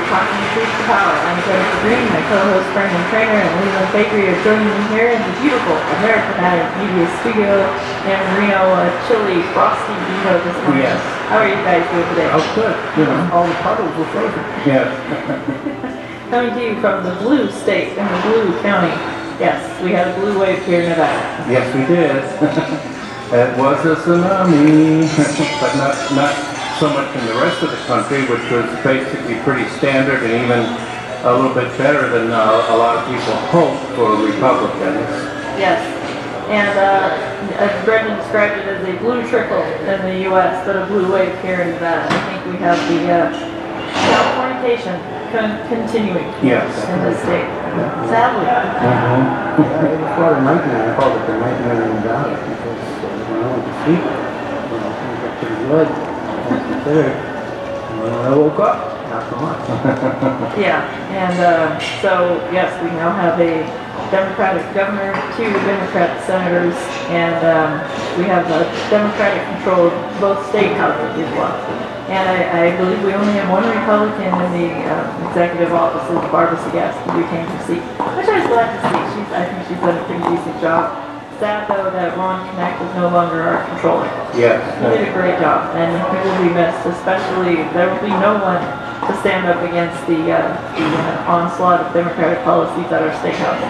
Talking Truth to Power. I'm Terhune Green, my co-host Brendan Trainor and Leland Faegre are joining me here in the beautiful American Attic Media Studio in Reno, chilly, frosty Reno this morning. Yes. How are you guys doing today? Oh, good. You know, all the puddles were frozen. Yes. Coming to you from the blue state in the blue county. Yes, we had a blue wave here in Nevada. Yes, we did. It was a tsunami, but not so much in the rest of the country, which was basically pretty standard and even a little bit better than a lot of people hoped for Republicans. Yes, and as Brendan described it as a blue trickle in the U.S., but a blue wave here in Nevada. I think we have the Californication continuing Yes. in this state, sadly. Yeah, it was quite a nightmare. I called it the nightmare in Nevada because when I went to sleep, things got pretty good. Considered. And when I woke up, not so much. Yeah, and so yes, we now have a Democratic governor, 2 Democrat senators, and we have a Democratic-controlled both state houses as well. And I believe we only have 1 Republican in the executive offices, Barbara Sagasti, who retained her seat, which I was glad to see. I think she's done a pretty decent job. Sad though that Ron Knecht is no longer our controller. Yes. He did a great job, and he will be missed. Especially, there will be no one to stand up against the onslaught of Democratic policies at our state house.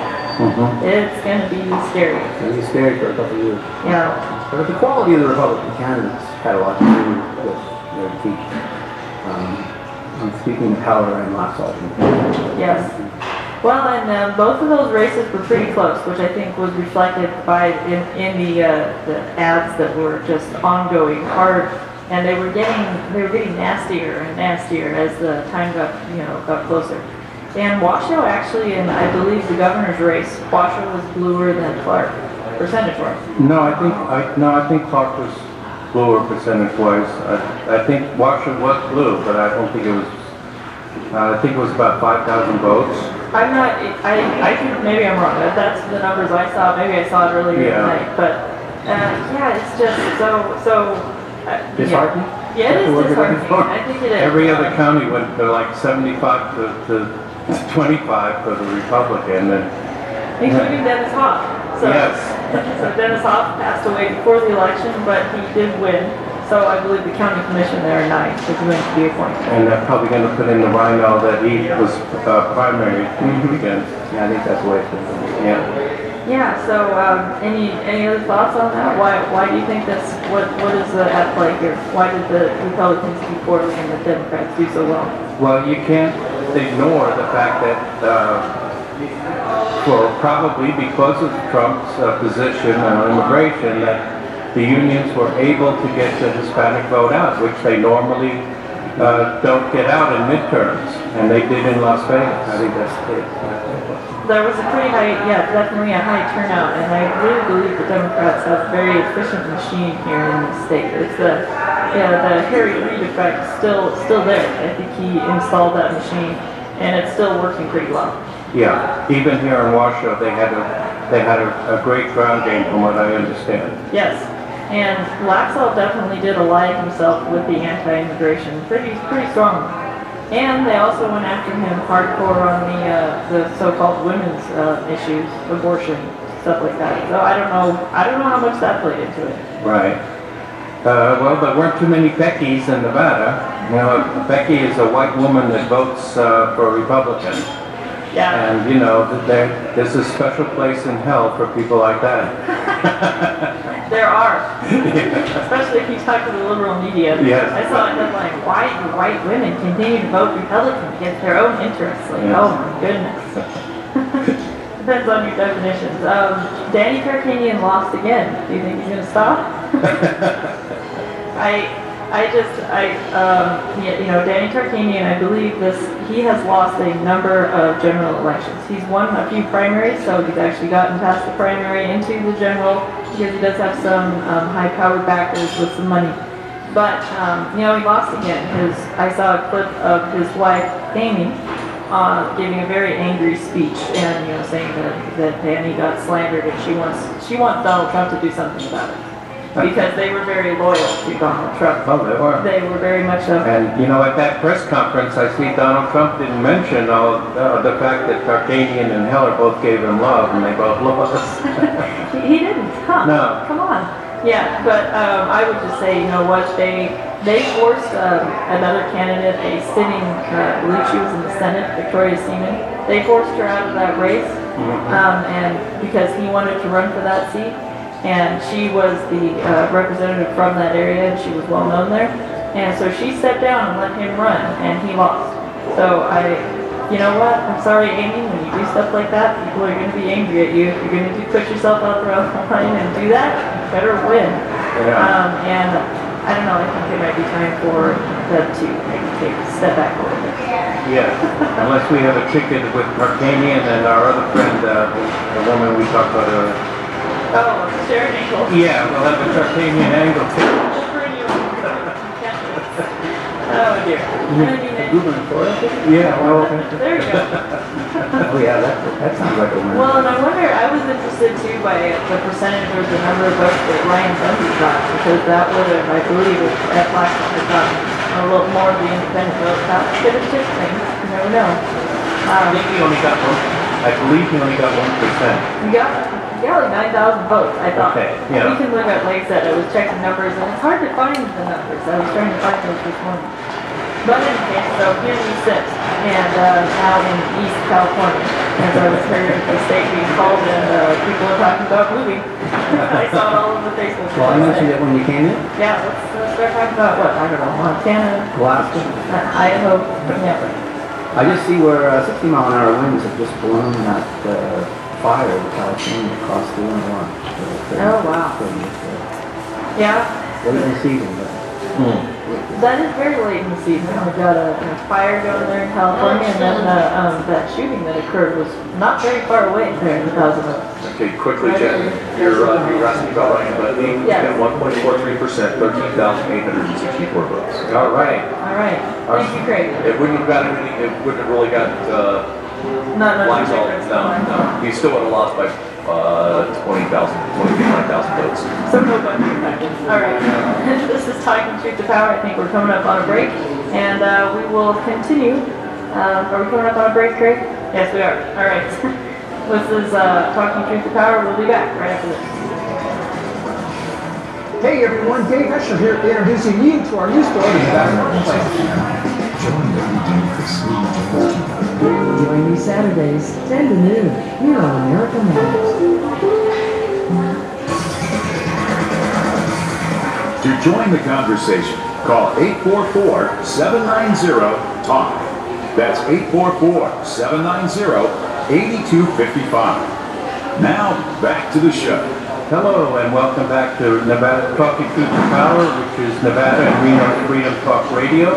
It's going to be scary. It's going to be scary for a couple of years. Yeah. But the quality of the Republican candidates had a lot to do with their defeat. I'm speaking of Power and Lacy J. Yes. Well, and both of those races were pretty close, which I think was reflected by in the ads that were just ongoing, hard, and they were getting nastier and nastier as the time got closer. And Washoe actually, in I believe the governor's race, Washoe was bluer than Clark, percentage-wise. No, I think Clark was bluer percentage-wise. I think Washoe was blue, but I don't think it was. I think it was about 5,000 votes. I'm not, I think maybe I'm wrong. That's the numbers I saw. Maybe I saw it earlier tonight. But yeah, it's just so. Disheartening? Yeah, it is disheartening. I think it is. Every other county went to like 75 to 25 for the Republican, and including Dennis Hoff. So, yes. So Dennis Hoff passed away before the election, but he did win. So I believe the county commission there at 9 is going to be appointed. And they're probably going to put in the Reno that he was primary against. Yeah, I think that's the way it's going to be. Yeah. Yeah. So any other thoughts on that? Why do you think that's what is at play here? Why did the Republicans do poorly and the Democrats do so well? Well, you can't ignore the fact that probably because of Trump's position on immigration, that the unions were able to get the Hispanic vote out, which they normally don't get out in midterms, and they did in Las Vegas. I think that's it. There was a pretty high, definitely a high turnout, and I really believe the Democrats have a very efficient machine here in the state. It's the Harry Reid effect still there. I think he installed that machine, and it's still working pretty well. Yeah, even here in Washoe, they had a great ground game, from what I understand. Yes. And Laxalt definitely did ally himself with the anti-immigration pretty strongly. And they also went after him hardcore on the so-called women's issues, abortion, stuff like that. So I don't know how much that played into it. Right. Well, there weren't too many Beckys in Nevada. You know, a Becky is a white woman that votes for a Republican. Yeah. And there's a special place in hell for people like that. There are. Especially if you talk to the liberal media. Yes. I saw a headline, why do white women continue to vote Republican against their own interests? Like, yes. Oh my goodness. Depends on your definitions. Danny Tarkanian lost again. Do you think he's going to stop? Danny Tarkanian, I believe he has lost a number of general elections. He's won a few primaries, so he's actually gotten past the primary into the general, because he does have some high-powered backers with some money. But, he lost again. I saw a clip of his wife, Amy, giving a very angry speech and, saying that Danny got slandered and she wants Donald Trump to do something about it. because they were very loyal to Donald Trump. Oh, they were. They were very much of. And, you know, at that press conference, I see Donald Trump didn't mention all the fact that Tarkanian and Heller both gave him love, and they both love us. He didn't, huh? No. Come on. Yeah, but I would just say, you know what, they forced another candidate, a sitting, I believe she was in the Senate, Victoria Seaman. They forced her out of that race, and because he wanted to run for that seat, and she was the representative from that area, and she was well known there, and so she stepped down and let him run, and he lost. So you know what, I'm sorry, Amy, when you do stuff like that, people are going to be angry at you. If you're going to put yourself out there on the line and do that, you better win. Yeah. And I don't know, I think it might be time for them to maybe take a step back a little bit. Yeah, unless we have a ticket with Tarkanian and our other friend, the woman we talked about earlier. Oh, Sharon Angle. Yeah, we'll have a Tarkanian angle too. Oh dear. Yeah, well, There you go. Oh yeah, that sounds like a win. Well, and I wonder, I was interested too by the percentage or the number of votes that Ryan Dundee got, because that would have, I believe, at Blackstone had gotten a little more of the independent vote. That could have shifted things. You never know. I think he only got one. I believe he only got 1%. You got like 9,000 votes, I thought. Okay, yeah. We can look at, like I said, I was checking numbers, and it's hard to find the numbers. I was trying to find those this morning. But in any case, so here we sit, and now in East California, as I was hearing the state being called, and people are talking about moving. I saw it all over Facebook. Well, I mentioned it when you came in. Yeah, let's start talking about what? I don't know, Montana, Alaska. Idaho, yeah. I just see where 60 mile an hour winds have just blown that fire in California across the line. Oh, wow. Yeah. Late in the season, but That is very late in the season. We've got a fire going there in California, and then that shooting that occurred was not very far away there in the Thousand Oaks. Okay, quickly, Jen, you're asking about Ryan Dundee. Yes. At 1.43%, 13,864 votes. All right. All right. Thank you, Craig. It wouldn't have really got Not much lines all difference. no. He still would have lost by 29,000 votes. So no budget impact. All right. This is Talking Truth to Power. I think we're coming up on a break, and we will continue. Are we coming up on a break, Craig? Yes, we are. All right. This is Talking Truth to Power. We'll be back right after this. Hey everyone, Dave Escher here introducing you to our new store in the Back Marketplace. Join me Saturdays, 10 to noon, here on America Matters. To join the conversation, call 844-790-TALK. That's 844-790-8255. Now, back to the show. Hello and welcome back to Nevada Talking Truth to Power, which is Nevada and Reno Freedom Talk Radio.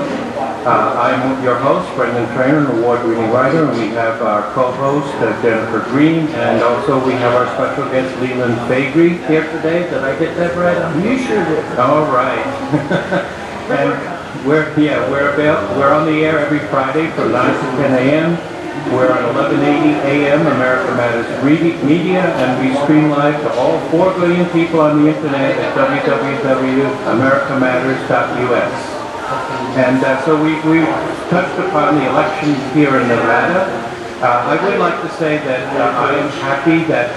I'm your host, Brendan Trainor, an award-winning writer, and we have our co-host, Jennifer Green, and also we have our special guest, Leland Faegre, here today. Did I get that right? you sure did. All right. And we're on the air every Friday from 9 to 10 a.m. We're on 1180 a.m. America Matters Media, and we stream live to all 4 billion people on the internet at www.americamatters.us. And so we touched upon the election here in Nevada. I would like to say that I am happy that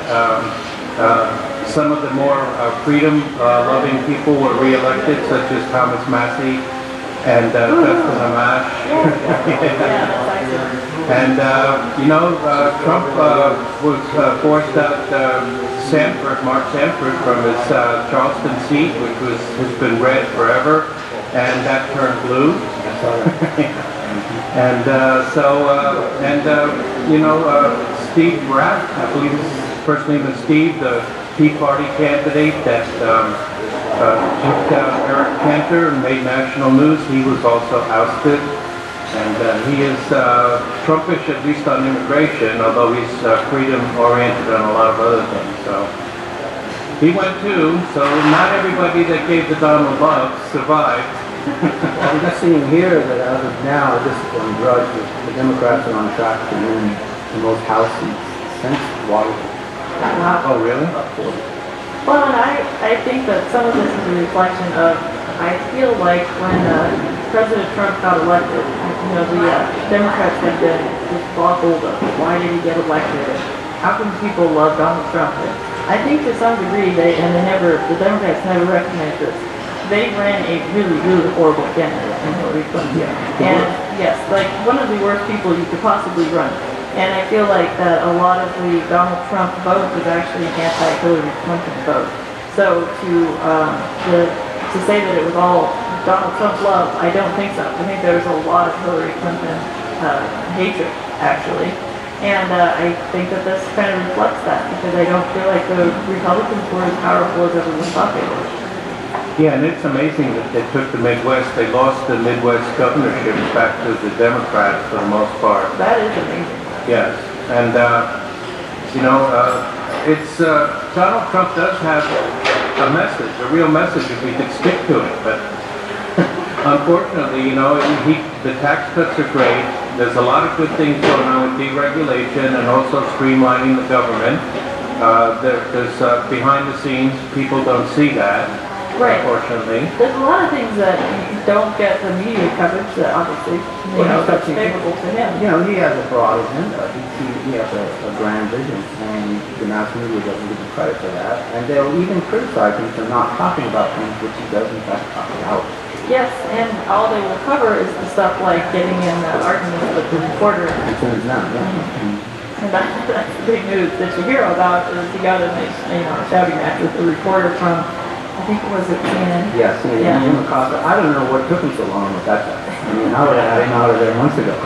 some of the more freedom-loving people were re-elected, such as Thomas Massey and Justin Amash. And, Trump was forced out Mark Sanford from his Charleston seat, which has been red forever, and that turned blue. And Steve Rath, I believe his first name is Steve, the Tea Party candidate that took Eric Cantor and made national news, he was also ousted. And he is Trumpish, at least on immigration, although he's freedom-oriented on a lot of other things. So he went too, so not everybody that gave the Donald love survived. Well, I'm just seeing here that as of now, this is on drugs, the Democrats are on track to win the most House seats since Watergate. Oh, really? Well, and I think that some of this is a reflection of, I feel like when President Trump got elected, the Democrats have been just boggled of why did he get elected? How come people love Donald Trump? And I think to some degree the Democrats never recognized this. They ran a really, really horrible candidate in Hillary Clinton. Yeah. And yes, like one of the worst people you could possibly run. And I feel like that a lot of the Donald Trump vote was actually anti-Hillary Clinton vote. So to say that it was all Donald Trump love, I don't think so. I think there was a lot of Hillary Clinton hatred, actually. And I think that this kind of reflects that, because I don't feel like the Republicans were as powerful as everyone thought they were. Yeah, and it's amazing that they took the Midwest. They lost the Midwest governorships back to the Democrats for the most part. That is amazing. Yes, and it's Donald Trump does have a message, a real message, if we could stick to it. But unfortunately, the tax cuts are great. There's a lot of good things going on with deregulation and also streamlining the government. There's behind the scenes, people don't see that. Right. Unfortunately. There's a lot of things that don't get the media coverage that obviously, that's favorable to him. He has a broad agenda. He has a grand vision, and the mass media doesn't give him credit for that. And they'll even criticize him for not talking about things which he does in fact talk about. Yes, and all they will cover is the stuff like getting in arguments with the reporter. As soon as now, And that's the big news that you hear about, is he got in a shouting match with the reporter from, I think it was at CNN. Yes, Jim Acosta. I don't know what took him so long with that guy. I mean, I would have had him out of there months ago.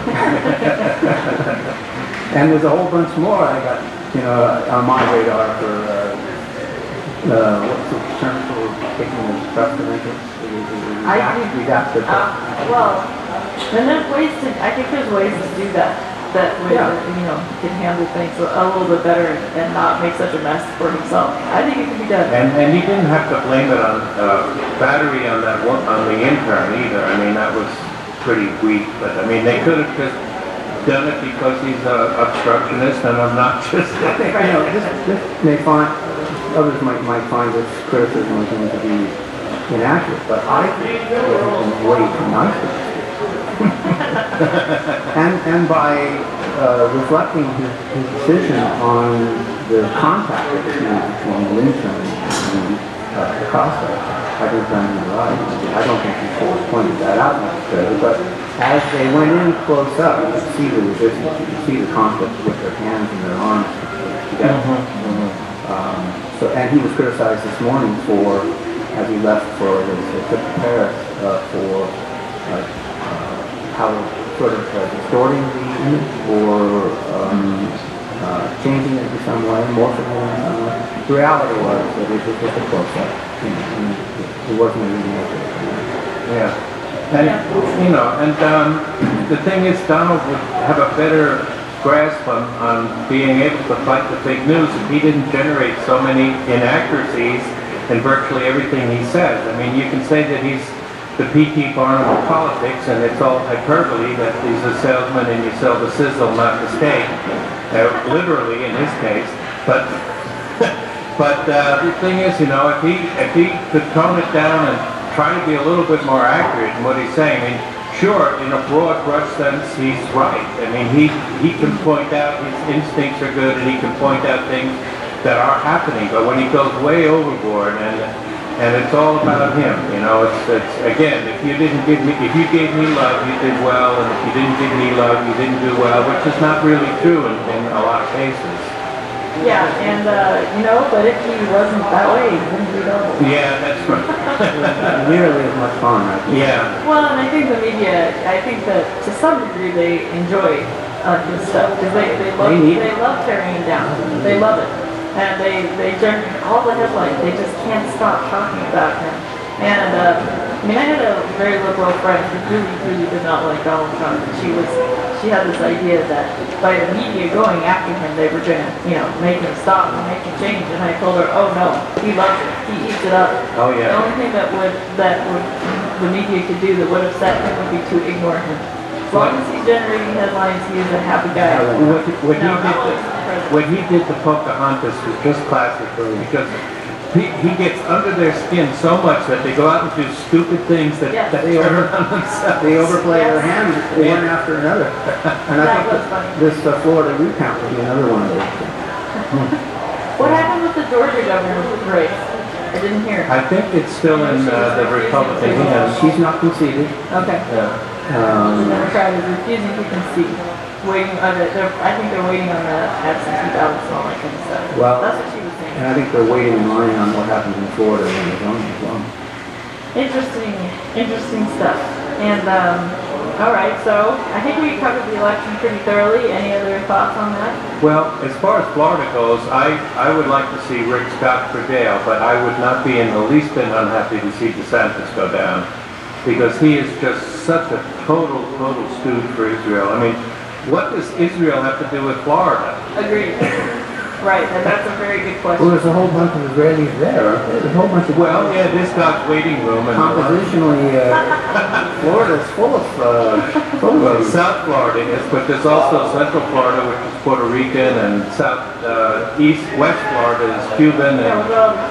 And there's a whole bunch more I got, on my radar for, what's the term for taking the trust of interest? Redacted. Well, and there's ways I think there's ways to do that way that, can handle things a little bit better and not make such a mess for himself. I think it can be done. And he didn't have to blame it on battery on that one, on the intern either. I mean, that was pretty weak, but I mean, they could have just done it because he's an obstructionist and obnoxious. I think, this may find, others might find this criticism is going to be inaccurate, but I think it has been way too nice to this. and by reflecting his decision on the contact that was made between Lincoln and Acosta, I think done him right. I don't think he pointed that out necessarily, but as they went in close up, you could see the resistance, you could see the conflict with their hands and their arms together. And he was criticized this morning for, as he left for his trip to Paris, for how sort of distorting the image or changing it in some way, morphing it in some way. The reality was that it was just a close-up. It wasn't a remake. Yeah. And the thing is, Donald would have a better grasp on being able to fight the fake news if he didn't generate so many inaccuracies in virtually everything he says. I mean, you can say that he's the P.T. Barnum of politics, and it's all hyperbole, that he's a salesman and you sell the sizzle, not the steak, literally in his case. But the thing is, if he could tone it down and try to be a little bit more accurate in what he's saying, I mean, sure, in a broad brush sense, he's right. I mean, he can point out, his instincts are good, and he can point out things that are happening. But when he goes way overboard and it's all about him, it's again, if you gave me love, you did well, and if you didn't give me love, you didn't do well, which is not really true in a lot of cases. Yeah, and but if he wasn't that way, he wouldn't be double. Yeah, that's right. Nearly as much fun, I think. Yeah. Well, and I think the media, I think that to some degree they enjoy his stuff, because they love tearing him down. They love it. And they generate all the headlines. They just can't stop talking about him. And I had a very liberal friend who really, really did not like Donald Trump. She had this idea that by the media going after him, they were going to, make him stop and make him change. And I told her, oh no, he loves it. He eats it up. Oh yeah. The only thing that the media could do that would upset him would be to ignore him. As long as he's generating headlines, he is a happy guy. What he did to Pocahontas was just classic, because he gets under their skin so much that they go out and do stupid things that, Yes. that they turn on themselves. They overplay their Yes. hand one after another. And I That think was funny. this Florida recount would be another one of those. What happened with the Georgia governor's race? I didn't hear. I think it's still in the Republican hands. She's not conceded. Okay. Yeah. The Democrat is refusing to concede. Waiting on it. I think they're waiting on the absentee ballots and all that kind of stuff. Well, That's what she was saying. And I think they're waiting in line on what happens in Florida when it's on as well. Interesting stuff. And, all right, so I think we covered the election pretty thoroughly. Any other thoughts on that? Well, as far as Florida goes, I would like to see Rick Scott for jail, but I would not be in the least bit unhappy to see DeSantis go down, because he is just such a total stooge for Israel. I mean, what does Israel have to do with Florida? Agreed. Right, and that's a very good Well, question. there's a whole bunch of Israelis there. There's a whole bunch of... Well, yeah, this God's waiting room and Compositionally, Florida's full of well, South Florida is, but there's also Central Florida, which is Puerto Rican, and West Florida is Cuban,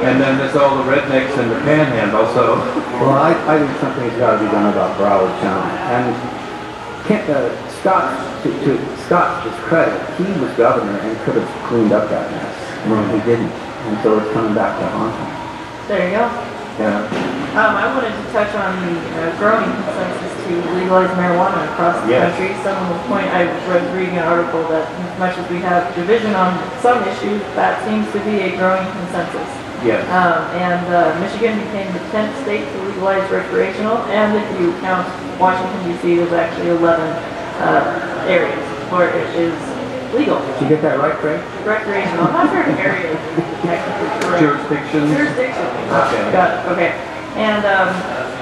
and then there's all the rednecks in the Panhandle. So, Well, I think something's got to be done about Broward County. And Scott, to Scott's discredit, he was governor and could have cleaned up that mess. He didn't. And so it's coming back to haunt him. There you go. Yeah. I wanted to touch on the growing consensus to legalize marijuana across the Yes. country. Someone was I was reading an article that as much as we have division on some issues, that seems to be a growing consensus. yes. Michigan became the 10th state to legalize recreational, and if you count Washington, D.C., there's actually 11 areas where it is legal. Did you get that right, Craig? Recreational. I'm not sure if area is technically correct. Jurisdictions. Jurisdiction. Okay. Got it. Okay. And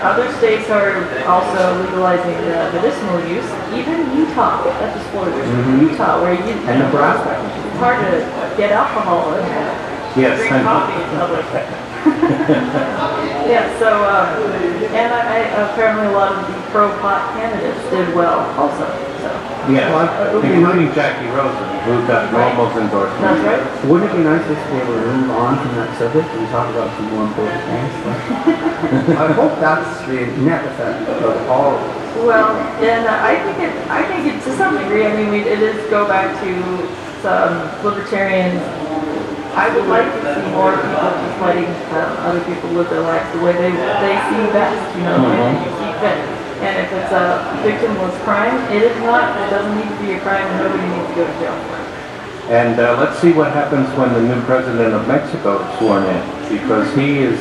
other states are also legalizing medicinal use. Even Utah, that's just Florida. Utah, where And Nebraska. it's hard to get alcohol and Yes, drink and- coffee in public. Yeah, so, and apparently a lot of the pro-pot candidates did well also, so. Yes, Well, including Jackie Rosen, who got Normal's endorsement. That's right. Wouldn't it be nice just to be able to move on from that subject and talk about some more important things? I hope that's the net effect of all of this. Well, and I think it to some degree, I mean, it is go back to some libertarian. I would like to see more people just letting other people live their lives the way they see best, and you see fit. And if it's a victimless crime, it doesn't need to be a crime, and nobody needs to go to jail for it. And let's see what happens when the new president of Mexico is sworn in, because he is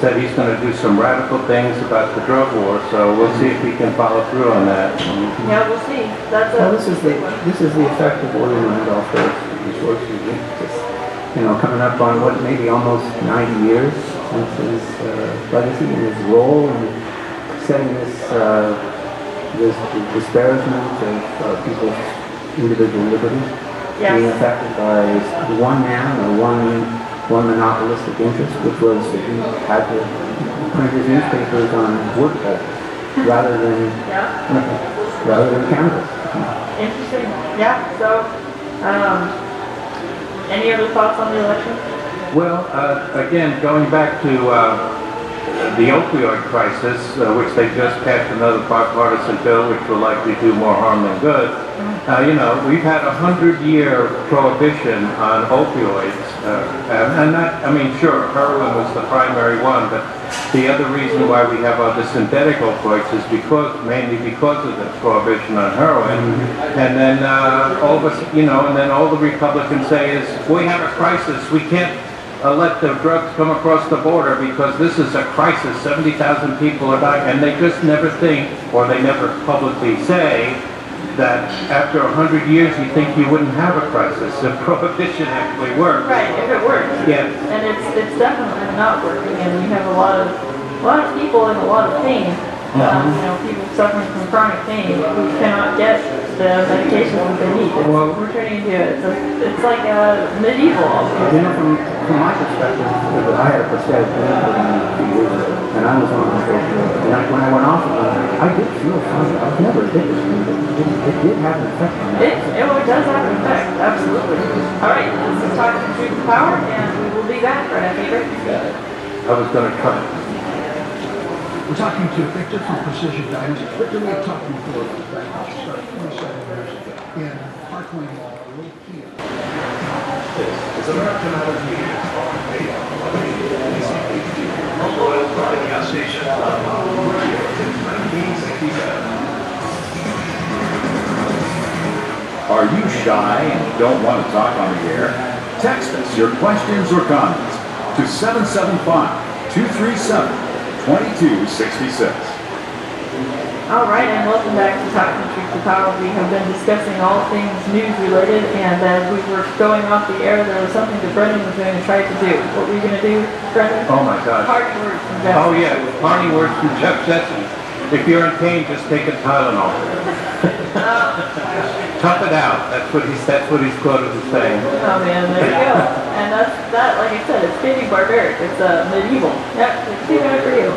said he's going to do some radical things about the drug war. So we'll see if he can follow through on that. Yeah, we'll see. That's Well, this is the effect of William Randolph Hearst. Coming up on what, maybe almost 90 years since his legacy and his role in setting this disparagement of people's individual liberty being affected by one man or one monopolistic interest, which was that he had to print his newspapers on wood pulp rather than cannabis. interesting. Yeah. So, any other thoughts on the election? Well, again, going back to the opioid crisis, which they just passed another bipartisan bill, which will likely do more harm than good. We've had 100-year prohibition on opioids, and that, sure, heroin was the primary one, but the other reason why we have other synthetic opioids is mainly because of the prohibition on heroin. And then all of us, and then all the Republicans say is, we have a crisis, we can't let the drugs come across the border because this is a crisis, 70,000 people are dying, and they just never think, or they never publicly say, that after 100 years you think you wouldn't have a crisis if prohibition actually works. Right, if it works. Yes. And it's definitely not working, and we have a lot of people in a lot of pain. People suffering from chronic pain who cannot get the medication that they need. We're turning into it's like medieval almost. From my perspective, I had a prosthetic limb a few years ago, and I was on the opioid. And when I went off of it, I did feel fine. I was never addicted to it. It did have an effect on me. It does have an effect, absolutely. All right, this is Talking Truth and Power, and we will be be back, right, Faegre? I was gonna try. We're talking to Victor from Precision Guidance. Victor, we have talked before about the fact that you started 27 years in Parkland Mall, a little key. It's American Matters Media on radio, KCKQ, local broadcast station, radio since 1967. Are you shy and don't want to talk on the air? Text us your questions or comments to 775-237-2266. All right, and welcome back to Talking Truth to Power. We have been discussing all things news related, and as we were going off the air, there was something that Brendan was going to try to do. What were you going to do, Brendan? Oh my gosh. Party words from Jeff. Oh yeah, party words from Jeff Sessions. If you're in pain, just take a Tylenol. Tough it out. That's what he's quoted as saying. Oh man, there you go. And that, like I said, it's getting barbaric. It's medieval. Yep, it's too bad for you.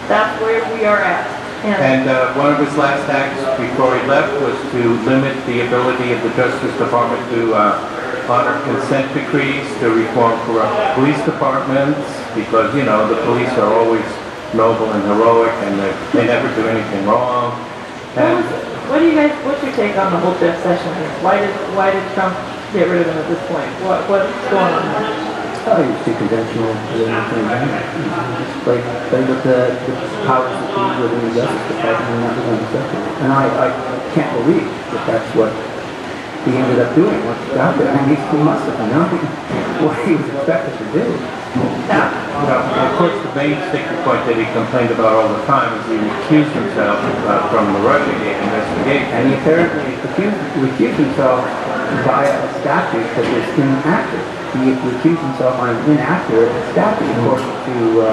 That's where we are at. And one of his last acts before he left was to limit the ability of the Justice Department to honor consent decrees, to reform corrupt police departments, because, you know, the police are always noble and heroic and they never do anything wrong. And What's your take on the whole Jeff Sessions thing? Why did Trump get rid of him at this point? What's going on there? Oh, he was too conventional. Just play with the powers that be within the Justice Department, and that was unacceptable. And I can't believe that that's what he ended up doing once he got there. I mean, he must have known what he was expected to do. well, of course, the main sticking point that he complained about all the time is he recused himself from the Russiagate investigation. And he apparently recused himself via a statute that was inaccurate. He recused himself on an inaccurate statute, according to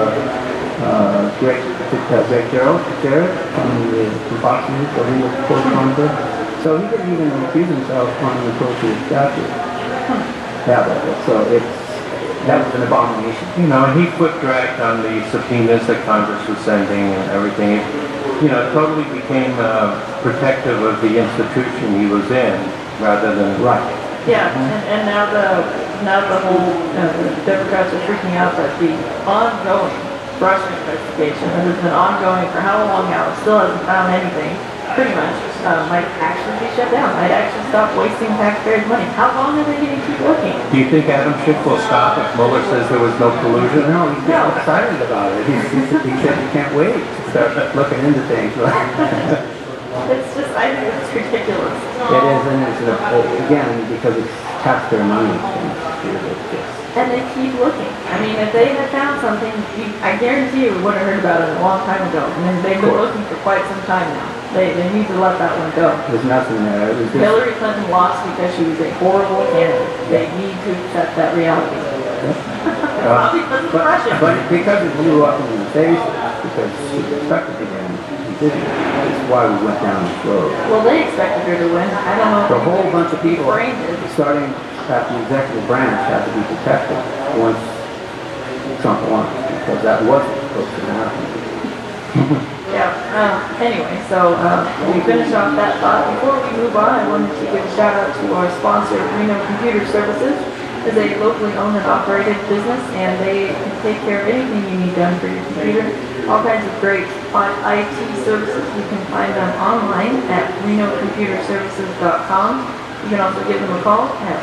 Greg Gerald from Fox News, so he was quoted on this. So he didn't even recuse himself on an appropriate statute. That was an abomination. You know, and he foot dragged on the subpoenas that Congress was sending and everything. You know, totally became protective of the institution he was in, rather than Right. Yeah, and now the whole Democrats are freaking out that the ongoing Russian investigation that has been ongoing for how long now, still hasn't found anything, pretty much, might actually be shut down, might actually stop wasting taxpayers' money. How long are they going to keep looking? Do you think Adam Schiff will stop if Mueller says there was no collusion? No, he's getting excited about it. He said he can't wait to start looking into things. It's just, I think it's ridiculous. It is, and it's again because it's taxpayer money. And they keep looking. I mean, if they had found something, I guarantee you we would have heard about it a long time ago. I mean, they've been looking for quite some time now. They need to let that one go. There's nothing there. It was just, Hillary Clinton lost because she was a horrible candidate. They need to accept that reality. Probably because of Russia. but because it blew up in the face, because she expected to win, she didn't. That's why we went down this road. Well, they expected her to win. I don't know. The whole bunch of people, Brain did. starting at the executive branch, had to be protected once Trump won, because that wasn't supposed to happen. Yeah. Anyway, so we finish off that thought. Before we move on, I wanted to give a shout out to our sponsor, Reno Computer Services. It's a locally owned and operated business, and they can take care of anything you need done for your computer. All kinds of great IT services. You can find them online at renocomputerservices.com. You can also give them a call at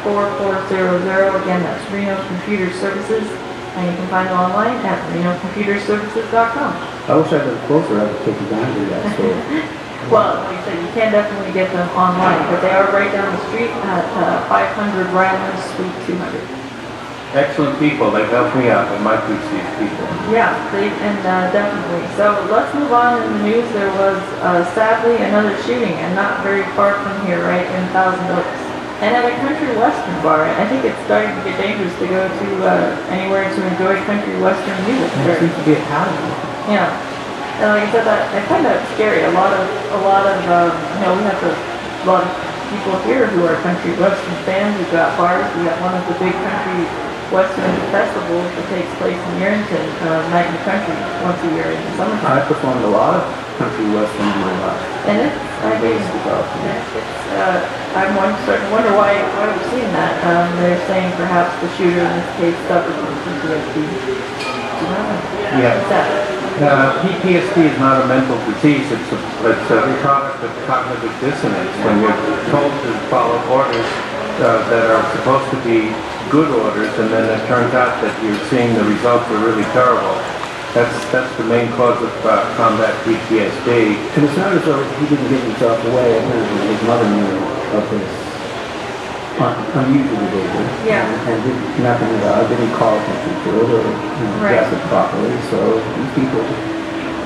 775-737-4400. Again, that's Reno Computer Services. And you can find them online at renocomputerservices.com. I wish I lived closer, I could take advantage of that store. Well, like I said, you can definitely get them online, but they are right down the street at 500 Ryland, Suite 200. Excellent people. They've helped me out. I might reach these people. Yeah, definitely. So let's move on in the news. There was sadly another shooting, and not very far from here, right in Thousand Oaks. And at a country western bar. I think it's starting to get dangerous to go to anywhere to enjoy country western music. There seems to be a pattern. Yeah. And like I said, I find that scary. A lot of we have a lot of people here who are country western fans. We've got bars. We got one of the big country Western festival that takes place in Yerington, Night in the Country, once a year in the summertime. I performed a lot of country western in my life. And it's, I mean, I'm starting to wonder why we're seeing that. They're saying perhaps the shooter in this case suffered from PTSD. Yeah. What's that? PTSD is not a mental disease, it's a product of cognitive dissonance. When you're told to follow orders that are supposed to be good orders, and then it turns out that you're seeing the results are really terrible. That's the main cause of combat PTSD. And it's not as though he didn't give himself away. Apparently his mother knew of his unusual behavior. Yeah. And did nothing about it, didn't call attention to it or address it properly. So these people,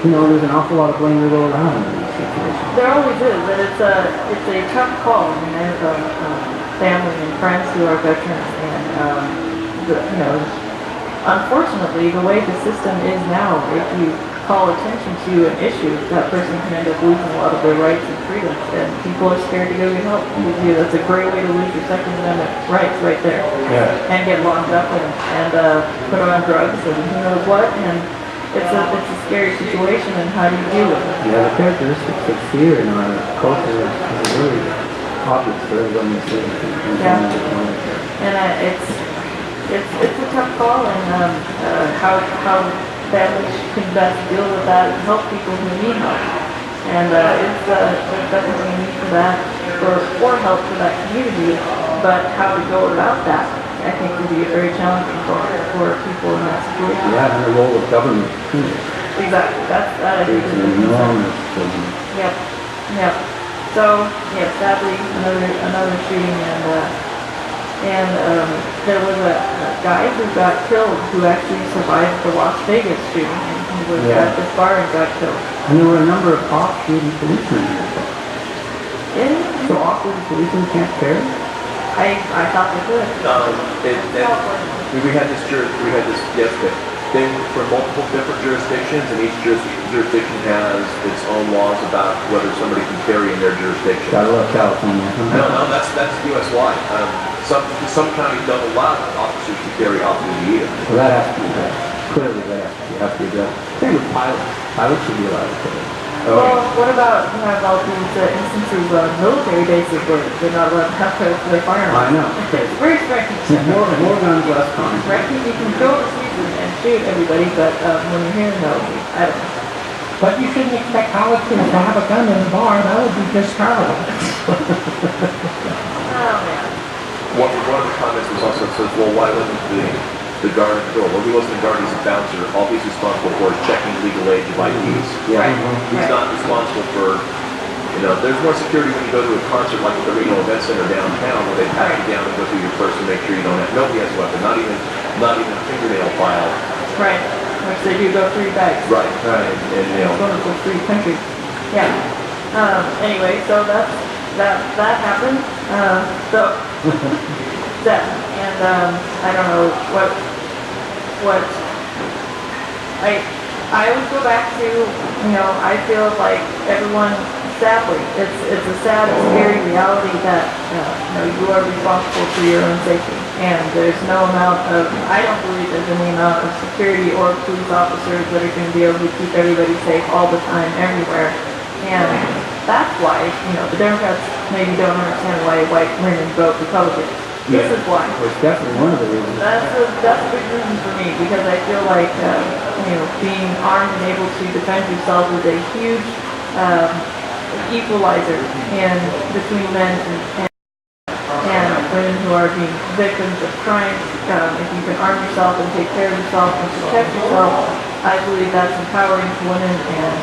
there's an awful lot of blame to go around in these situations. There always is, and it's a tough call. I mean, I have family and friends who are veterans, and unfortunately, the way the system is now, if you call attention to an issue, that person can end up losing a lot of their rights and freedoms, and people are scared to go get help. That's a great way to lose your Second Amendment rights right there. Yeah. And get locked up and put on drugs and who knows what, and it's a scary situation, and how do you deal with it? Yeah, the characteristics of fear in our culture are really obvious for everyone to see. Yeah. And it's a tough call, and how families can best deal with that and help people who need help. And it's definitely a need for that, for help for that community. But how to go about that, I think, would be very challenging for people in that situation. Yeah, and the role of government too. Exactly. That I think It's is an enormous Yep. Yep. So yeah, sadly, another shooting, and there was a guy who got killed who actually survived the Las Vegas shooting, and he was at this bar and got killed. And there were a number of off-duty policemen here. In, So off-duty policemen can't carry? I thought they could. We had this yesterday. They were from multiple different jurisdictions, and each jurisdiction has its own laws about whether somebody can carry in their jurisdiction. Gotta love California. No, that's US-wide. Some counties don't allow officers to carry off-duty either. Well, that has to be addressed. Clearly that has to be addressed. Same with pilots. Pilots should be allowed to carry. Well, what about, you have all these instances of military bases where they're not allowed to have their firearms? I know. It's very striking. More guns, less crime. Striking, you can go overseas and shoot everybody, but when you're here, no, I don't know. But you shouldn't expect college kids to have a gun in the bar. That would be just terrible. Oh, man. One of the comments was also says, well, why wasn't the guard at the door? Well, he wasn't a guard, he's a bouncer. All he's responsible for is checking legal age of IDs. Right. He's not responsible for, there's more security when you go to a concert like at the Reno Event Center downtown, where they pat you down and go through your purse and make sure you don't have, nobody has a weapon, not even a fingernail file. Right. Which they do go through your bags. Right. And It's wonderful free country. Yeah. Anyway, so that happened. That, and I don't know what I would go back to. I feel like everyone, sadly, it's a sad and scary reality that you are responsible for your own safety, and there's no amount of, I don't believe there's any amount of security or police officers that are going to be able to keep everybody safe all the time, everywhere. And that's why, the Democrats maybe don't understand why white women vote Republican. This is why. It's definitely one of the reasons. That's a big reason for me, because I feel like, being armed and able to defend yourself is a huge equalizer between men and women who are being victims of crimes. If you can arm yourself and take care of yourself and protect yourself, I believe that's empowering to women, and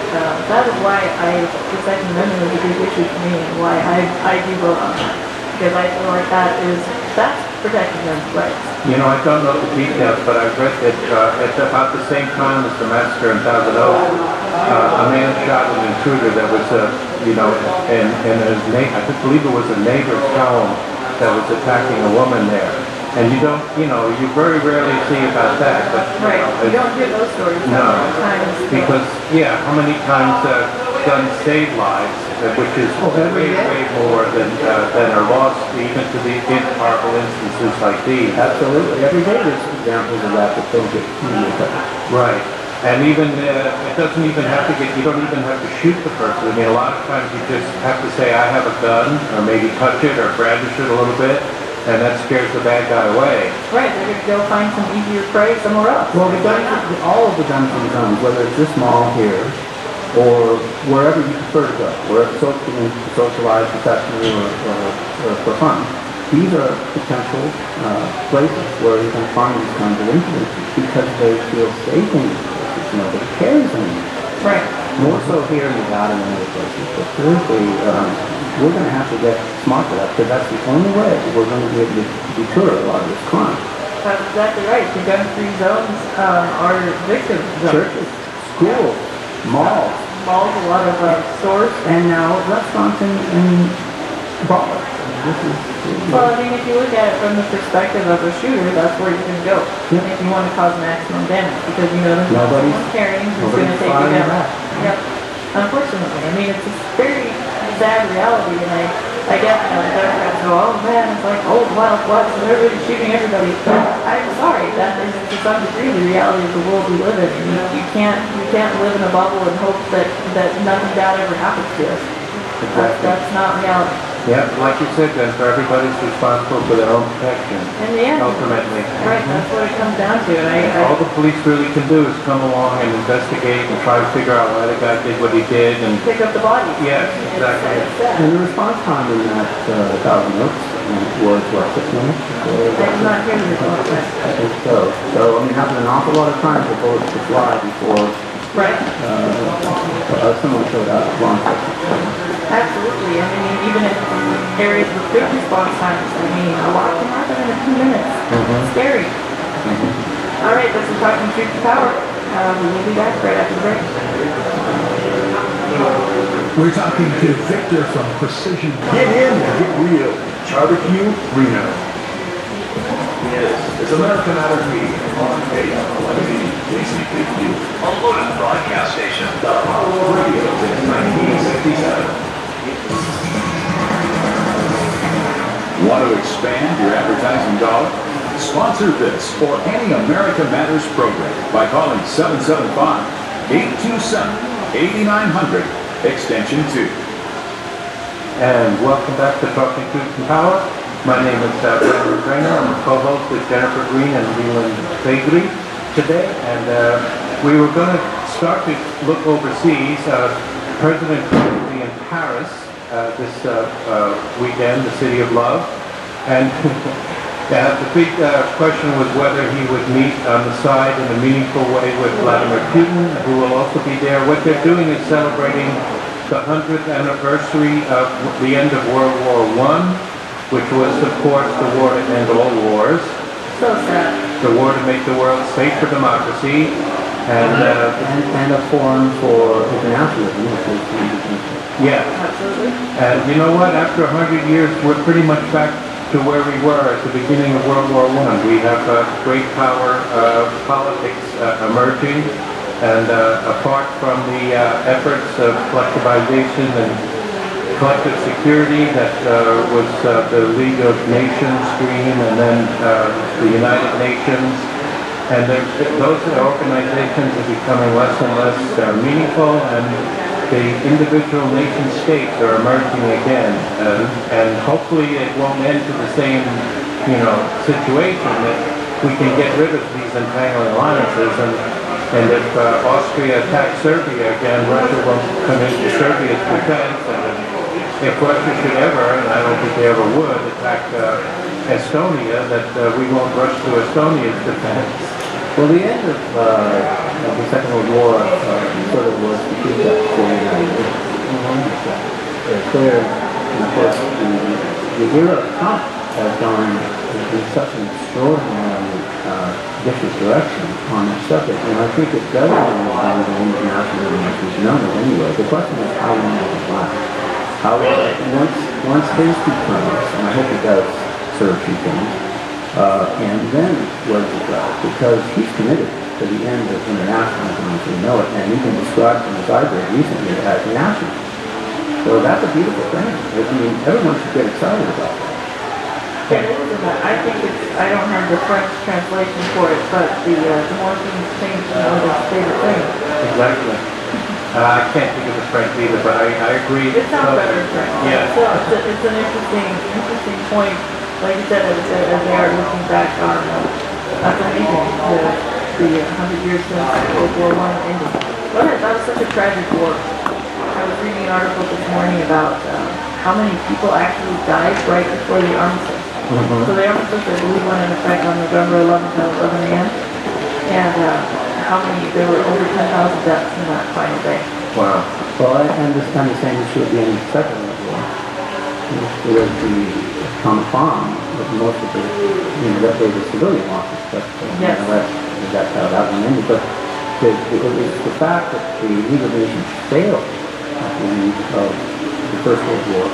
that is why the Second Amendment is a big issue for me, and why I do vote on that. Because I feel like that's protecting men's rights. I don't know the details, but I've read that at about the same time as the massacre in KTHO, a man shot an intruder that was, in I believe it was a neighbor's home that was attacking a woman there. And you don't, you very rarely see about that. But, right. You don't hear those stories. No. Times, because, how many times guns save lives? which is way, way more than are lost even to the horrible instances like these. Absolutely. Every day there's examples of that don't get covered. Right. And even, it doesn't even have to you don't even have to shoot the person. I mean, a lot of times you just have to say, I have a gun, or maybe touch it, or brandish it a little bit, and that scares the bad guy away. Right, they're going to go find some easier prey somewhere else. Well, the guns, all of the guns and guns, whether it's this mall here, or wherever you prefer to go, wherever to socialize professionally or for fun, these are potential places where you can find these kinds of influences because they feel safe in these places. Nobody cares anymore. Right. More so here in Nevada than other places. But seriously, we're going to have to get smart for that because that's the only way we're going to be able to deter a lot of this crime. That's exactly right. The gun-free zones are victim zones. Churches, schools, malls. Malls, a lot of stores. And now restaurants and bars. Well, I mean, if you look at it from the perspective of a shooter, that's where you're going to go. Yeah. If you want to cause maximum damage, because you know there's someone carrying who's going to take you down. Yep. Unfortunately, I mean, it's a very sad reality, and I guess, you know, the Democrats go, oh man, it's like old wild west, and everybody's shooting everybody. But I'm sorry, that is to some degree the reality of the world we live in. You can't live in a bubble and hope that nothing bad ever happens to us. Exactly. That's not reality. Yeah, like you said, Jennifer, everybody's responsible for their own protection. In the end. Ultimately. Right, that's what it comes down to. And all the police really can do is come along and investigate and try to figure out why the guy did what he did and pick up the body. Yes, exactly. And the response time in that 1,000 notes was what, 6 minutes? I'm not here to report that. I think so. So, I mean, happened an awful lot of time for bullets to fly before someone showed up. Absolutely. I mean, even in areas with good response times, I mean, a lot can happen in a few minutes. It's scary. All right, this is Talking Truth to Power. We will be back right after the break. We're talking to Victor from Precision. Get in and get real. Barbecue, Reno. Yes, it's American Matters Media on KTHO, a Loaded broadcast station. The Power Radio since 1967. Want to expand your advertising dollar? Sponsor this or any America Matters program by calling 775-827-8900, extension 2. And welcome back to Talking Truth and Power. My name is Brendan Trainor. I'm a co-host with Jennifer Green and Leland Faegre today. And we were going to start to look overseas. President Trump will be in Paris this weekend, the City of Love. And the big question was whether he would meet on the side in a meaningful way with Vladimir Putin, who will also be there. What they're doing is celebrating the 100th anniversary of the end of World War I, which was, of course, the war to end all wars. So sad. The war to make the world safe for democracy. And a forum for internationalism. Yeah. Absolutely. And you know what? After 100 years, we're pretty much back to where we were at the beginning of World War I. We have great power politics emerging, and apart from the efforts of collectivization and collective security that was the League of Nations dream, and then the United Nations, and those organizations are becoming less and less meaningful, and the individual nation states are emerging again, and hopefully it won't end to the same, situation that we can get rid of these entangling alliances, and if Austria attacks Serbia again, Russia won't come into Serbia's defense, and if Russia should ever, and I don't think they ever would, attack Estonia, that we won't rush to Estonia's defense. Well, the end of the Second World War sort of was the pretext for the United Nations. It's clear, and of course, the era of Trump has gone in such an extraordinarily vicious direction on that subject, and I think it does have an internationalism as we've known it anyway. The question is how long will it last? How once his becomes, and I hope it does serve two things, and then where does it go? Because he's committed to the end of internationalism as we know it, and even described in his library recently as nationalism. So that's a beautiful thing. I mean, everyone should get excited about that. It is, and I think it's, I don't have the French translation for it, but the more things change, the more they stay the same. Exactly. I can't think of the French either, but I agree. It sounds better in French. Yeah. So it's an interesting point, like you said, as they are looking back on, that's amazing, the 100 years since World War I ended. Go ahead, that was such a tragic war. I was reading an article this morning about how many people actually died right before the armistice. So the armistice, I believe, went in effect on November 11th at 11 a.m. And how many, there were over 10,000 deaths in that final day. Wow. Well, I understand the same issue at the end of the Second World War. It was the atomic bomb that most of the, that they were civilian losses, but Yes. That's how that one ended. But it was the fact that the League of Nations failed at the end of the First World War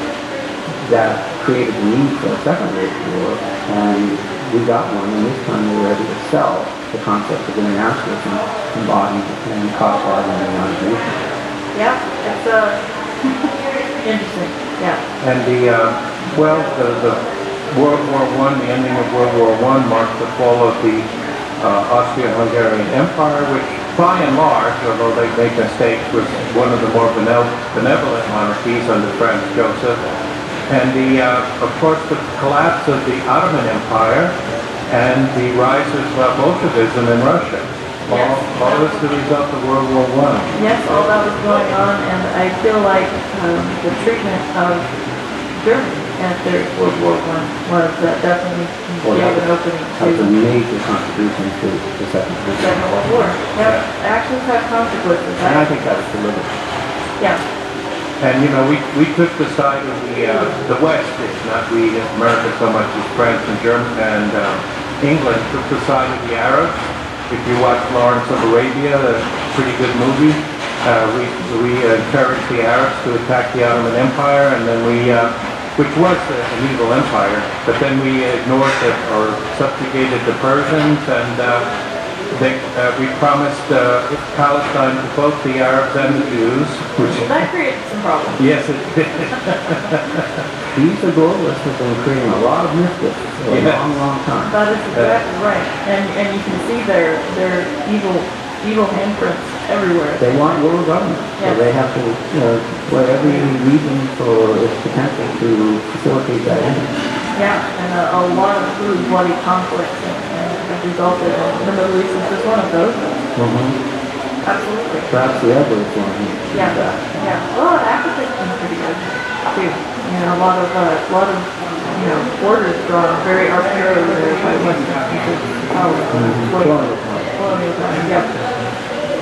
that created the need for a Second World War, and we got one, and this time we were able to sell the concept of internationalism embodied and codified in the United Nations. Yeah, it's interesting, yeah. And the World War I, the ending of World War I marked the fall of the Austro-Hungarian Empire, which by and large, although they make mistakes, was one of the more benevolent monarchies under Franz Joseph. And of course, the collapse of the Ottoman Empire and the rise of Bolshevism in Russia. All as the result of World War I. Yes, all that was going on, and I feel like the treatment of Germany after World War I was definitely gave an opening That was a to major contribution to the Second World War. Second World War. Yeah, actions have consequences. And I think that was deliberate. Yeah. And we took the side of the West, it's not we, America so much as France and Germany and England took the side of the Arabs. If you watch Lawrence of Arabia, a pretty good movie, we encouraged the Arabs to attack the Ottoman Empire, and then which was an evil empire, but then we ignored or subjugated the Persians, and we promised Palestine to both the Arabs and the Jews. That created some problems. Yes, it did. These globalists have been creating a lot of mischief for a long time. That is exactly right. And you can see their evil handprints everywhere. They want world government, so they have to play every reason for its potential to facilitate that end. Yeah, and a lot of really bloody conflicts have resulted in the Middle East is just one of those. Absolutely. Perhaps the other is one. Yeah, yeah. Well, Africa's been pretty good too. A lot of borders drawn very arbitrarily there by Western power. Colonial time. Yeah.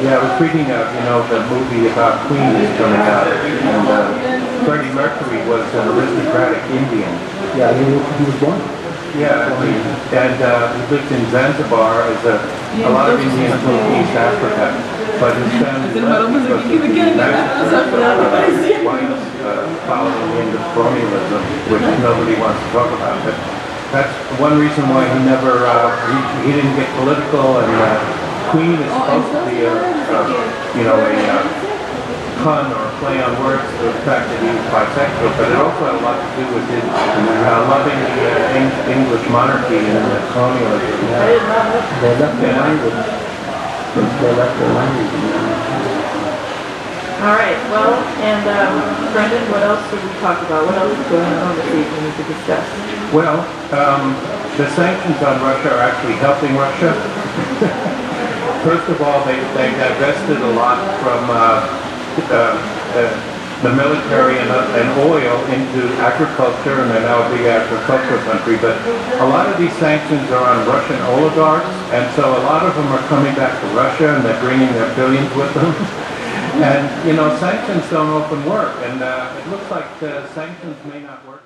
Yeah, I was reading the movie about Queen is coming out, and Freddie Mercury was an aristocratic Indian. Yeah, he was born. Yeah, and he lived in Zanzibar as a lot of Indians from East Africa, but his family left because of the whites following the end of colonialism, which nobody wants to talk about. But that's one reason why he never, he didn't get political, and Queen is supposed to be a pun or a play on words to the fact that he was bisexual, but it also had a lot to do with his loving the English monarchy and colonialism. I did not know. They left their language. They left their language. All right. Well, and Brendan, what else did we talk about? What else is going on overseas we need to discuss? Well, the sanctions on Russia are actually helping Russia. First of all, they divested a lot from the military and oil into agriculture, and they're now a big agricultural country. But a lot of these sanctions are on Russian oligarchs, and so a lot of them are coming back to Russia, and they're bringing their billions with them. And sanctions don't often work, and it looks like sanctions may not work.